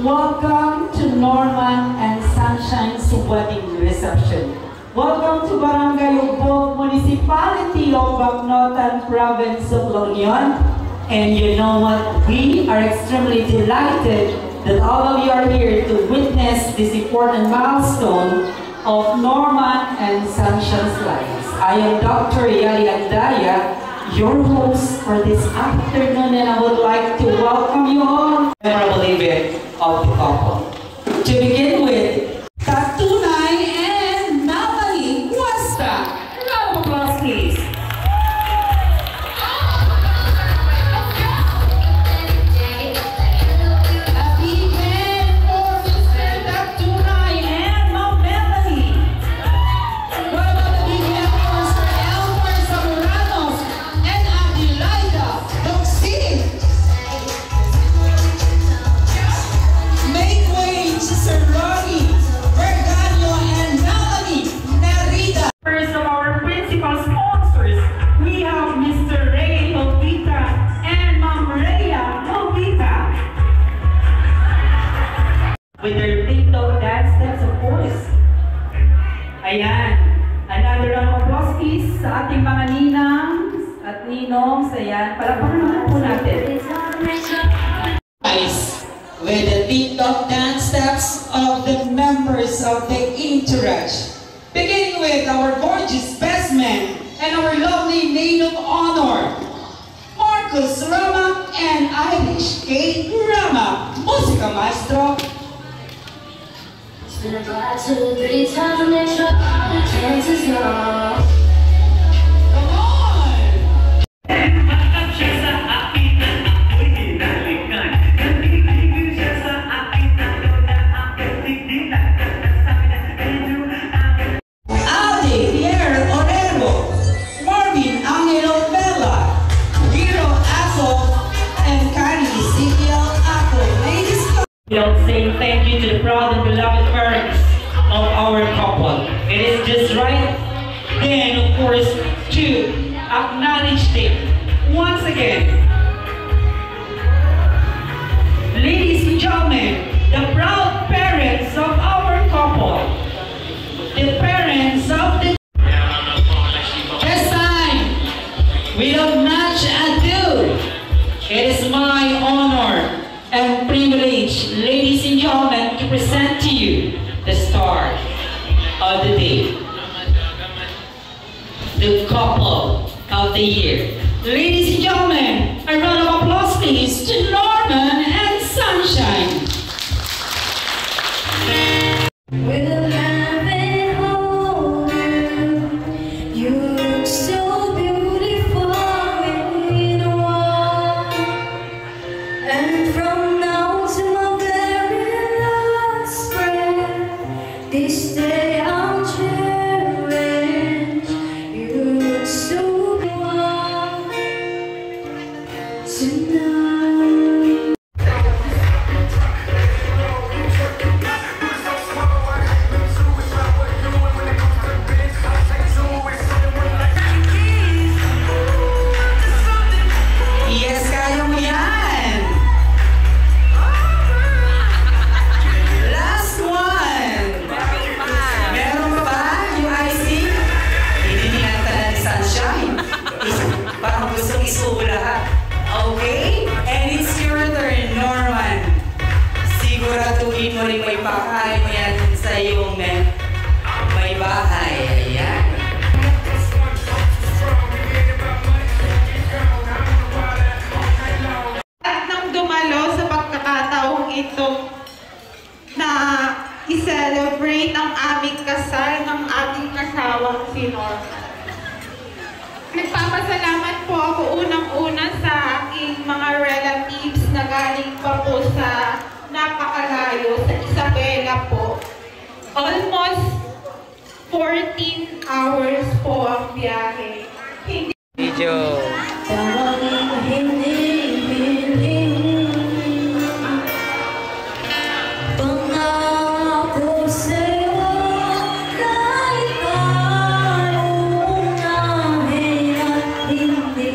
Welcome to Norman and Sunshine's wedding reception. Welcome to Barangay Ugbo, Municipality of Bacnotan, Province of La Union. And you know what? We are extremely delighted that all of you are here to witness this important milestone of Norman and Sunshine's lives. I am Dr. Yali Andaya, your host for this afternoon, and I would like to welcome you all. Memorable event of the couple. To begin with, Tatunay and Natalie Cuesta. Round of applause, please. With their TikTok dance steps, of course. Ayan. Another round of applause, please, sa ating mga ninangs at ninongs. Ayan. Palakpakan naman po natin. With the TikTok dance steps of the members of the entourage. Beginning with our gorgeous best man and our lovely maid of honor, Marcus Rama and Irish Kate Rama. Música, maestro. Been applied 2 or 3 times and make sure all the chances are. Come on! Ate Pierre Orero, Marvin Angelo Vela, Hiro Aso, and Kari Ezekiel Ako. Ladies, saying thank you to the proud and beloved parents of our couple. It is just right then, of course, to acknowledge them once again. Ladies and gentlemen, the proud parents of our couple, the parents of the this time, without much ado, it is my honor and privilege, ladies and gentlemen, to present to you the star of the day, the couple of the year. Ladies and gentlemen, a round of applause, please, to Norman and Sunshine. We'll have it all. You look so beautiful in a wall. And from now to my very last breath, this day I'll cherish. You look so beautiful tonight. Yes, kaya mo yan! Last one! Meron pa ba yung IC? Hindi nilata na ni Sunshine. Parang gustong isubo lahat. Okay? And it's your turn, Norman. Siguraduhin mo rin may bahay mo yan sa iyong may bahay. Ayan. At nang dumalo sa pagkakataong ito na i-celebrate ang aming kasal ng ating kasawang si Norman. Nagpapasalamat po ako unang-una sa aking mga relatives na galing pa po sa napakalayo, sa Isabela po. Almost 14 hours po ang biyahe. Video. Pangako sa'yo kahit tayo na hindi